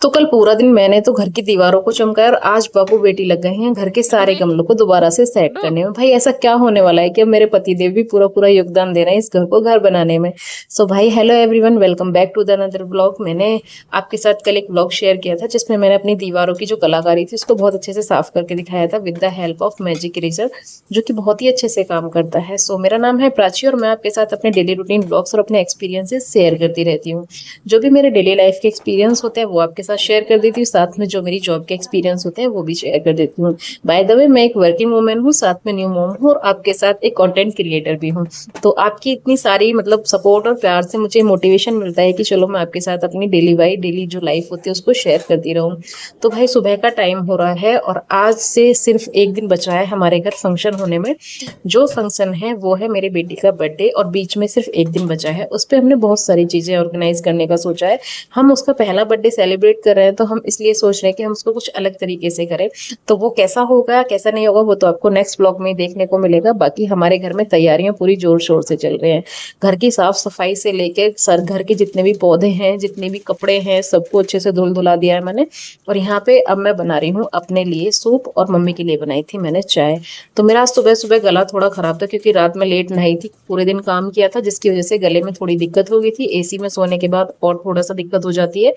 तो कल पूरा दिन मैंने तो घर की दीवारों को चमकाया और आज बाबू बेटी लग गए हैं घर के सारे गमलों को दोबारा से सेट करने में। भाई ऐसा क्या होने वाला है कि अब मेरे पति देव भी पूरा पूरा योगदान दे रहे हैं इस घर को घर बनाने में। सो भाई hello everyone, welcome back to the another blog. मैंने आपके साथ कल एक ब्लॉग शेयर किया था जिसमें मैंने अपनी दीवारों की जो कलाकारी थी उसको बहुत अच्छे से साफ करके दिखाया था with the help of magic eraser, जो कि बहुत ही अच्छे से काम करता है। सो मेरा नाम है प्राची और मैं आपके साथ अपने डेली रूटीन ब्लॉग्स और अपने एक्सपीरियंसेस शेयर करती रहती हूँ। जो भी मेरे डेली लाइफ के एक्सपीरियंस होते हैं वो आपके साथ शेयर कर देती हूँ, साथ में जो मेरी जॉब के एक्सपीरियंस होते हैं वो भी शेयर कर देती हूँ। बाय द वे मैं एक वर्किंग वूमेन हूँ, साथ में न्यू मॉम हूँ और आपके साथ एक कंटेंट क्रिएटर भी हूँ। तो आपकी इतनी सारी मतलब सपोर्ट और प्यार से मुझे मोटिवेशन मिलता है कि चलो मैं आपके साथ अपनी डेली जो लाइफ होती है उसको शेयर करती रहूँ। तो भाई सुबह का टाइम हो रहा है और आज से सिर्फ एक दिन बचा है हमारे घर फंक्शन होने में। जो फंक्शन है वो है मेरी बेटी का बर्थडे और बीच में सिर्फ एक दिन बचा है। उस पर हमने बहुत सारी चीजें ऑर्गेनाइज करने का सोचा है। हम उसका पहला बर्थडे सेलिब्रेट कर रहे हैं तो हम इसलिए सोच रहे हैं कि हम उसको कुछ अलग तरीके से करें। तो वो कैसा होगा कैसा नहीं होगा वो तो आपको नेक्स्ट ब्लॉग में ही देखने को मिलेगा। बाकी हमारे घर में तैयारियां पूरी जोर शोर से चल रही हैं। घर की साफ सफाई से लेकर सर घर के जितने भी पौधे हैं जितने भी कपड़े हैं सबको अच्छे से धुल धुला दिया है मैंने। और यहाँ पे अब मैं बना रही हूँ अपने लिए सूप और मम्मी के लिए बनाई थी मैंने चाय। तो मेरा आज सुबह सुबह गला थोड़ा खराब था क्योंकि रात में लेट नहाई थी, पूरे दिन काम किया था जिसकी वजह से गले में थोड़ी दिक्कत हो गई थी। एसी में सोने के बाद और थोड़ा सा दिक्कत हो जाती है।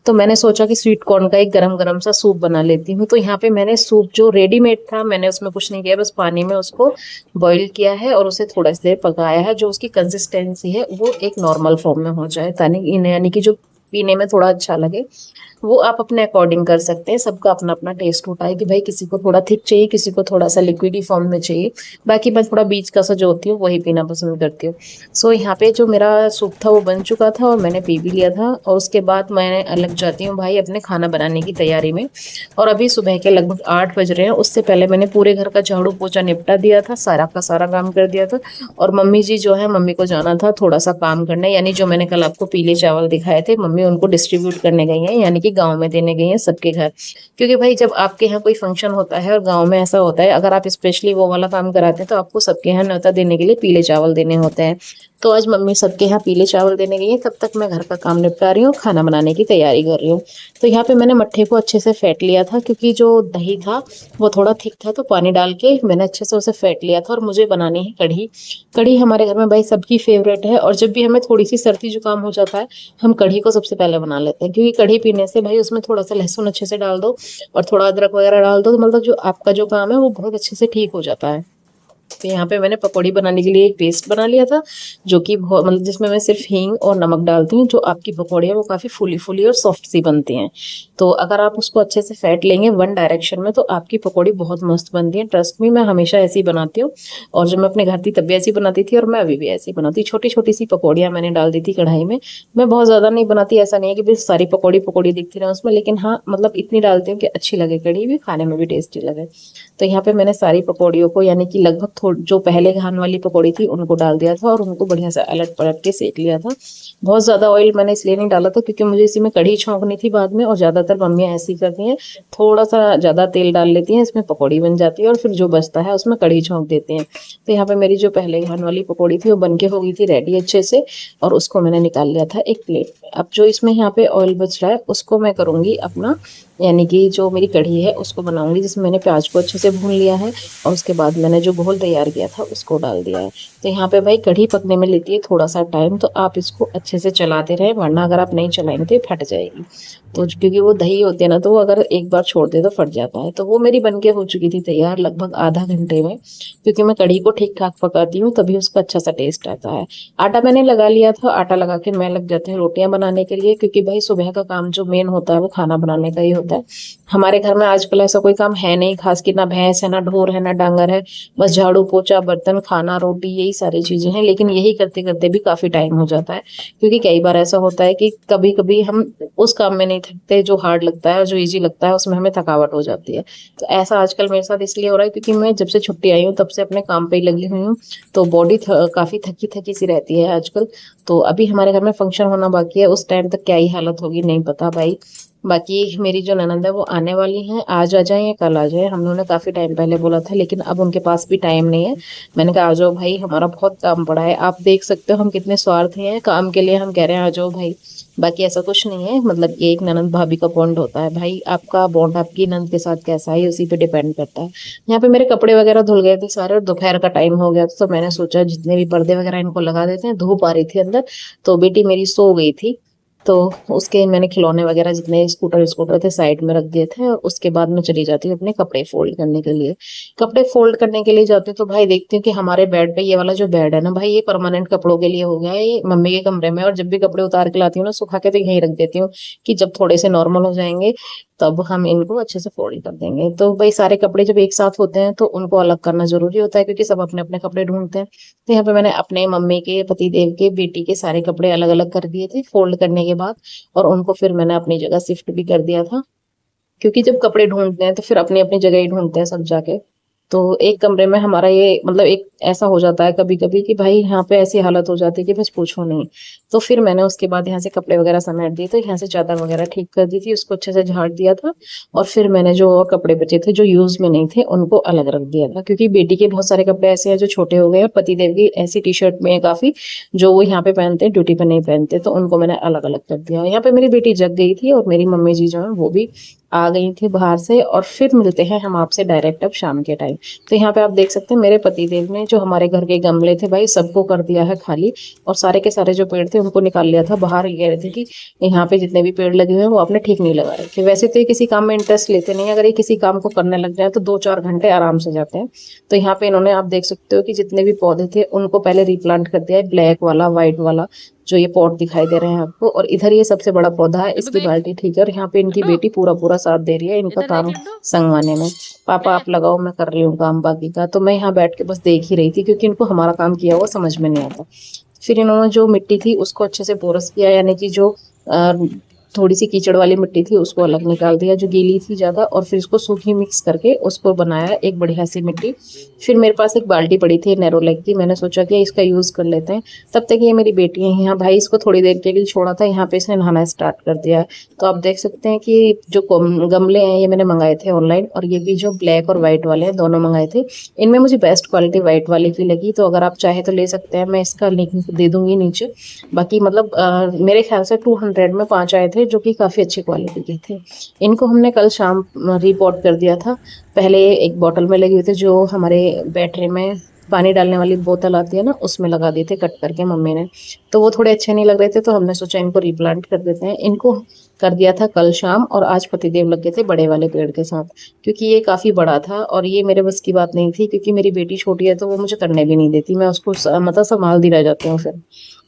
तो मैंने सोचा कि स्वीट कॉर्न का एक गरम गरम सा सूप बना लेती हूँ। तो यहाँ पे मैंने सूप जो रेडीमेड था मैंने उसमें कुछ नहीं किया, बस पानी में उसको बॉईल किया है और उसे थोड़ा सी देर पकाया है। जो उसकी कंसिस्टेंसी है वो एक नॉर्मल फॉर्म में हो जाए ताकि यानी कि जो पीने में थोड़ा अच्छा लगे। वो आप अपने अकॉर्डिंग कर सकते हैं, सबका अपना अपना टेस्ट होता है कि भाई किसी को थोड़ा थिक चाहिए किसी को थोड़ा सा लिक्विडी फॉर्म में चाहिए। बाकी मैं थोड़ा बीच का सा जो होती हूँ वही पीना पसंद करती हूँ। सो यहाँ पे जो मेरा सूप था वो बन चुका था और मैंने पी भी लिया था और उसके बाद मैं अलग जाती हूँ भाई अपने खाना बनाने की तैयारी में। और अभी सुबह के लगभग 8 बज रहे हैं, उससे पहले मैंने पूरे घर का झाड़ू पोछा निपटा दिया था, सारा का सारा काम कर दिया था। और मम्मी जी जो है मम्मी को जाना था थोड़ा सा काम करने, यानी जो मैंने कल आपको पीले चावल दिखाए थे मम्मी उनको डिस्ट्रीब्यूट करने गई हैं, यानी कि गाँव में देने गई हैं सबके घर। क्योंकि भाई जब आपके यहाँ कोई फंक्शन होता है और गाँव में ऐसा होता है अगर आप स्पेशली वो वाला काम कराते हैं तो आपको सबके यहाँ न्योता देने के लिए पीले चावल देने होते हैं। तो आज मम्मी सबके यहाँ पीले चावल देने गई है, तब तक मैं घर का काम निपटा रही हूँ, खाना बनाने की तैयारी कर रही हूँ। तो यहाँ पे मैंने मट्ठे को अच्छे से फेंट लिया था क्योंकि जो दही था वो थोड़ा थिक था, तो पानी डाल के मैंने अच्छे से उसे फेंट लिया था। और मुझे बनानी है कढ़ी। कढ़ी हमारे घर में भाई सबकी फेवरेट है और जब भी हमें थोड़ी सी सर्दी जुकाम हो जाता है हम कढ़ी को सबसे पहले बना लेते हैं। क्योंकि कढ़ी पीने से भाई उसमें थोड़ा सा लहसुन अच्छे से डाल दो और थोड़ा अदरक वगैरह डाल दो तो मतलब जो आपका जो काम है वो बहुत अच्छे से ठीक हो जाता है। तो यहाँ पे मैंने पकौड़ी बनाने के लिए एक पेस्ट बना लिया था जो कि बहुत मतलब जिसमें मैं सिर्फ हींग और नमक डालती हूँ। जो आपकी पकौड़ी है वो काफ़ी फूली फूली और सॉफ्ट सी बनती हैं। तो अगर आप उसको अच्छे से फेंट लेंगे वन डायरेक्शन में तो आपकी पकौड़ी बहुत मस्त बनती है। ट्रस्ट मी, मैं हमेशा ऐसी बनाती हूँ और जब मैं अपने घर थी तब भी ऐसी बनाती थी और मैं अभी भी ऐसी बनाती हूँ। छोटी छोटी सी पकौड़ियाँ मैंने डाल दी थी कढ़ाई में। मैं बहुत ज़्यादा नहीं बनाती, ऐसा नहीं है कि बस सारी पकौड़ी पकौड़ी दिखती रहे उसमें, लेकिन हाँ मतलब इतनी डालती हूँ कि अच्छी लगे कढ़ी भी, खाने में भी टेस्टी लगे। तो यहाँ पे मैंने सारी पकौड़ियों को यानी कि लगभग थोड़ी जो पहले खाने वाली पकौड़ी थी उनको डाल दिया था और उनको बढ़िया से अलट पलट के सेक लिया था। बहुत ज़्यादा ऑयल मैंने इसलिए नहीं डाला था क्योंकि मुझे इसी में कढ़ी छौंकनी थी बाद में, और ज़्यादातर मम्मियाँ ऐसी करती हैं, थोड़ा सा ज़्यादा तेल डाल लेती हैं इसमें पकौड़ी बन जाती है और फिर जो बचता है उसमें कढ़ी छौंक देती हैं। तो यहाँ पे मेरी जो पहले खाने वाली पकौड़ी थी वो बन के हो गई थी रेडी अच्छे से और उसको मैंने निकाल लिया था एक प्लेट में। अब जो इसमें यहाँ पे ऑयल बच रहा है उसको मैं करूँगी अपना, यानी कि जो मेरी कढ़ी है उसको बनाऊंगी जिसमें मैंने प्याज को अच्छे से भून लिया है और उसके बाद मैंने जो घोल तैयार किया था उसको डाल दिया है। तो यहाँ पे भाई कढ़ी पकने में लेती है थोड़ा सा टाइम, तो आप इसको अच्छे से चलाते रहें वरना अगर आप नहीं चलाएंगे तो ये फट जाएगी। तो क्योंकि वो दही होती है ना तो वो अगर एक बार छोड़ दे तो फट जाता है। तो वो मेरी बनके हो चुकी थी तैयार लगभग आधा घंटे में, क्योंकि मैं कढ़ी को ठीक ठाक पकाती हूँ तभी उसका अच्छा सा टेस्ट आता है। आटा मैंने लगा लिया था, आटा लगा के मैं लग जाते हैं रोटियां बनाने के लिए, क्योंकि भाई सुबह का काम जो मेन होता है वो खाना बनाने का ही होता है। हमारे घर में आजकल ऐसा कोई काम है नहीं खास कि ना भैंस है ना ढोर है ना डांगर है, बस झाड़ू पोछा बर्तन खाना रोटी यही सारी चीजें हैं। लेकिन यही करते करते भी काफी टाइम हो जाता है क्योंकि कई बार ऐसा होता है कि कभी कभी हम उस काम में नहीं थकते जो हार्ड लगता है और जो इजी लगता है उसमें हमें थकावट हो जाती है। तो ऐसा आजकल मेरे साथ इसलिए हो रहा है क्योंकि मैं जब से छुट्टी आई हूँ तब से अपने काम पे ही लगी हुई हूँ, तो बॉडी काफी थकी थकी सी रहती है आजकल। तो अभी हमारे घर में फंक्शन होना बाकी है, उस टाइम तक क्या ही हालत होगी नहीं पता भाई। बाकी मेरी जो ननद है वो आने वाली हैं, आज आ जाए या कल आ जाए, हम लोगों ने काफी टाइम पहले बोला था लेकिन अब उनके पास भी टाइम नहीं है। मैंने कहा आ जाओ भाई, हमारा बहुत काम पड़ा है, आप देख सकते हो हम कितने स्वार्थी हैं, काम के लिए हम कह रहे हैं आ जाओ भाई। बाकी ऐसा कुछ नहीं है, मतलब ये एक ननंद भाभी का बॉन्ड होता है भाई, आपका बॉन्ड आपकी ननंद के साथ कैसा है उसी पे डिपेंड करता है। यहाँ पे मेरे कपड़े वगैरह धुल गए थे सारे और दोपहर का टाइम हो गया था, तो मैंने सोचा जितने भी पर्दे वगैरह इनको लगा देते हैं। धूप आ रही थी अंदर, तो बेटी मेरी सो गई थी, तो उसके मैंने खिलौने वगैरह जितने स्कूटर स्कूटर थे साइड में रख दिए थे, और उसके बाद मैं चली जाती हूँ अपने कपड़े फोल्ड करने के लिए। कपड़े फोल्ड करने के लिए जाती हूँ तो भाई देखती हूँ कि हमारे बेड पे ये वाला जो बेड है ना भाई, ये परमानेंट कपड़ों के लिए हो गया है, ये मम्मी के कमरे में। और जब भी कपड़े उतार के लाती हूँ ना सुखा के, तो यहीं रख देती हूँ कि जब थोड़े से नॉर्मल हो जाएंगे तब हम इनको अच्छे से फोल्ड कर देंगे। तो भाई सारे कपड़े जब एक साथ होते हैं तो उनको अलग करना जरूरी होता है, क्योंकि सब अपने अपने कपड़े ढूंढते हैं। तो यहाँ पे मैंने अपने मम्मी के, पतिदेव के, बेटी के सारे कपड़े अलग अलग कर दिए थे फोल्ड करने के बाद, और उनको फिर मैंने अपनी जगह शिफ्ट भी कर दिया था। क्योंकि जब कपड़े ढूंढते हैं तो फिर अपनी अपनी जगह ही ढूंढते हैं सब जाके। तो एक कमरे में हमारा ये मतलब एक ऐसा हो जाता है कभी कभी कि भाई यहाँ पे ऐसी हालत हो जाती है कि बस पूछो नहीं। तो फिर मैंने उसके बाद यहाँ से कपड़े वगैरह समेट दिए, तो यहाँ से चादर वगैरह ठीक कर दी थी, उसको अच्छे से झाड़ दिया था। और फिर मैंने जो और कपड़े बचे थे जो यूज में नहीं थे उनको अलग रख दिया था, क्योंकि बेटी के बहुत सारे कपड़े ऐसे हैं जो छोटे हो गए हैं, पतिदेव की ऐसी टी शर्ट में है काफी जो वो यहाँ पे पहनते हैं, ड्यूटी पे नहीं पहनते, तो उनको मैंने अलग अलग कर दिया। यहाँ पे मेरी बेटी जग गई थी और मेरी मम्मी जी जो है वो भी आ गई थी बाहर से। और फिर मिलते हैं हम आपसे डायरेक्ट अब शाम के टाइम। तो यहाँ पे आप देख सकते हैं मेरे पतिदेव ने जो हमारे घर के गमले थे भाई सबको कर दिया है खाली, और सारे के सारे जो पेड़ थे उनको निकाल लिया था बाहर। ये कह रहे थे कि यहाँ पे जितने भी पेड़ लगे हुए हैं वो आपने ठीक नहीं लगा रखे। वैसे तो ये किसी काम में इंटरेस्ट लेते नहीं, अगर ये किसी काम को करने लग जाए तो 2-4 घंटे आराम से जाते हैं। तो यहाँ पे इन्होंने, आप देख सकते हो कि जितने भी पौधे थे उनको पहले रिप्लांट कर दिया है, ब्लैक वाला, व्हाइट वाला जो ये पॉट दिखाई दे रहे हैं आपको। और इधर ये सबसे बड़ा पौधा है, इसकी बाल्टी ठीक है। और यहाँ पे इनकी बेटी पूरा पूरा साथ दे रही है इनका काम संगवाने में। पापा आप लगाओ, मैं कर रही हूँ काम बाकी का। तो मैं यहाँ बैठ के बस देख ही रही थी, क्योंकि इनको हमारा काम किया हुआ समझ में नहीं आता। फिर इन्होंने जो मिट्टी थी उसको अच्छे से पोरस किया, यानी कि जो थोड़ी सी कीचड़ वाली मिट्टी थी उसको अलग निकाल दिया जो गीली थी ज्यादा, और फिर इसको सूखी मिक्स करके उसको बनाया एक बढ़िया सी मिट्टी। फिर मेरे पास एक बाल्टी पड़ी थी नैरो लेग की, मैंने सोचा कि इसका यूज कर लेते हैं। तब तक ये मेरी बेटी है यहाँ, भाई इसको थोड़ी देर के लिए छोड़ा था, यहाँ पे इसने नहाना स्टार्ट कर दिया है। तो आप देख सकते हैं कि जो गमले हैं ये मैंने मंगाए थे ऑनलाइन, और ये भी जो ब्लैक और व्हाइट वाले हैं दोनों मंगाए थे। इनमें मुझे बेस्ट क्वालिटी व्हाइट वाली की लगी, तो अगर आप चाहे तो ले सकते हैं, मैं इसका लिंक दे दूंगी नीचे। बाकी मतलब मेरे ख्याल से 200 में 5 आए थे, जो कि काफ़ी अच्छी क्वालिटी के थे। इनको हमने कल शाम रिपोर्ट कर दिया था। पहले एक बॉटल में लगे हुए थे, जो हमारे बैटरी में पानी डालने वाली बोतल आती है ना, उसमें लगा दिए थे कट करके मम्मी ने। तो वो थोड़े अच्छे नहीं लग रहे थे, तो हमने सोचा इनको रिप्लांट कर देते हैं। इनको कर दिया था कल शाम, और आज पतिदेव लग गए थे बड़े वाले पेड़ के साथ, क्योंकि ये काफ़ी बड़ा था और ये मेरे बस की बात नहीं थी, क्योंकि मेरी बेटी छोटी है तो वो मुझे करने भी नहीं देती, मैं उसको मतलब संभाल दी रह जाती हूँ फिर।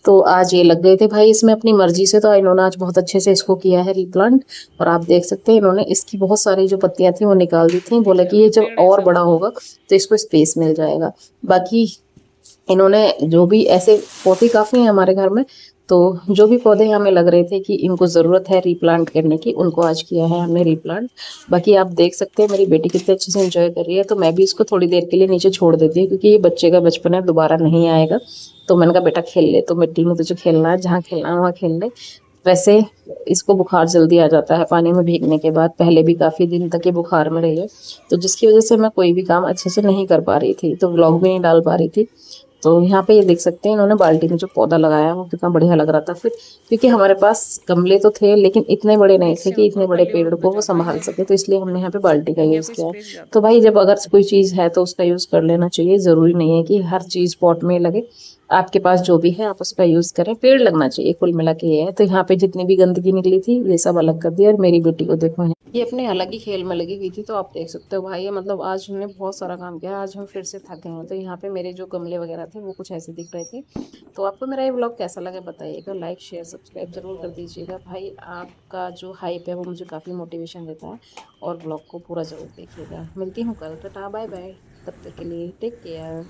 तो आज ये लग गए थे भाई इसमें अपनी मर्जी से, तो इन्होंने आज बहुत अच्छे से इसको किया है रिप्लांट। और आप देख सकते हैं इन्होंने इसकी बहुत सारी जो पत्तियां थी वो निकाल दी थी, बोला कि ये जब और बड़ा होगा तो इसको स्पेस मिल जाएगा। बाकी इन्होंने जो भी ऐसे पौधे काफ़ी हैं हमारे घर में, तो जो भी पौधे हमें लग रहे थे कि इनको ज़रूरत है रिप्लांट करने की, उनको आज किया है हमने रिप्लांट। बाकी आप देख सकते हैं मेरी बेटी कितने अच्छे से एंजॉय कर रही है, तो मैं भी इसको थोड़ी देर के लिए नीचे छोड़ देती हूँ, क्योंकि ये बच्चे का बचपन है, दोबारा नहीं आएगा। तो मैंने कहा बेटा खेल ले, तो मिट्टी में तुझे खेलना है, जहाँ खेलना है वहाँ खेल ले। वैसे इसको बुखार जल्दी आ जाता है पानी में भीगने के बाद, पहले भी काफ़ी दिन तक ये बुखार में रही है, तो जिसकी वजह से मैं कोई भी काम अच्छे से नहीं कर पा रही थी, तो व्लॉग भी नहीं डाल पा रही थी। तो यहाँ पे ये देख सकते हैं इन्होंने बाल्टी में जो पौधा लगाया वो कितना बढ़िया लग रहा था। फिर क्योंकि हमारे पास गमले तो थे लेकिन इतने बड़े नहीं थे कि इतने बड़े पेड़ को वो संभाल सके, तो इसलिए हमने यहाँ पे बाल्टी का यूज़ किया है। तो भाई जब अगर कोई चीज़ है तो उसका यूज़ कर लेना चाहिए, ज़रूरी नहीं है कि हर चीज़ पॉट में लगे। आपके पास जो भी है आप उसका यूज़ करें, पेड़ लगना चाहिए, कुल मिला के ये है। तो यहाँ पे जितनी भी गंदगी निकली थी ये सब अलग कर दिया, और मेरी बेटी को देखो ये अपने अलग ही खेल में लगी हुई थी। तो आप देख सकते हो भाई, ये मतलब आज हमने बहुत सारा काम किया, आज हम फिर से थक गए हैं। तो यहाँ पे मेरे जो गमले वगैरह थे वो कुछ ऐसे दिख रहे थे। तो आपको मेरा ये व्लॉग कैसा लगा बताइएगा, लाइक शेयर सब्सक्राइब जरूर कर दीजिएगा भाई। आपका जो हाइप है वो मुझे काफ़ी मोटिवेशन देता है, और ब्लॉग को पूरा जरूर देखिएगा। मिलती हूँ कल, टाटा बाय बाय, तब तक के लिए टेक केयर।